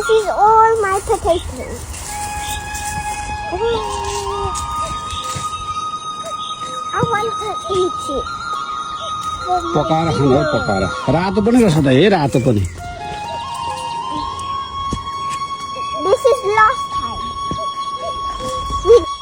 This is all my potatoes. I want to eat it. पकाएर खानु है पकाएर रातो पनि रहेछ त है रातो पनि This is last time. Hey.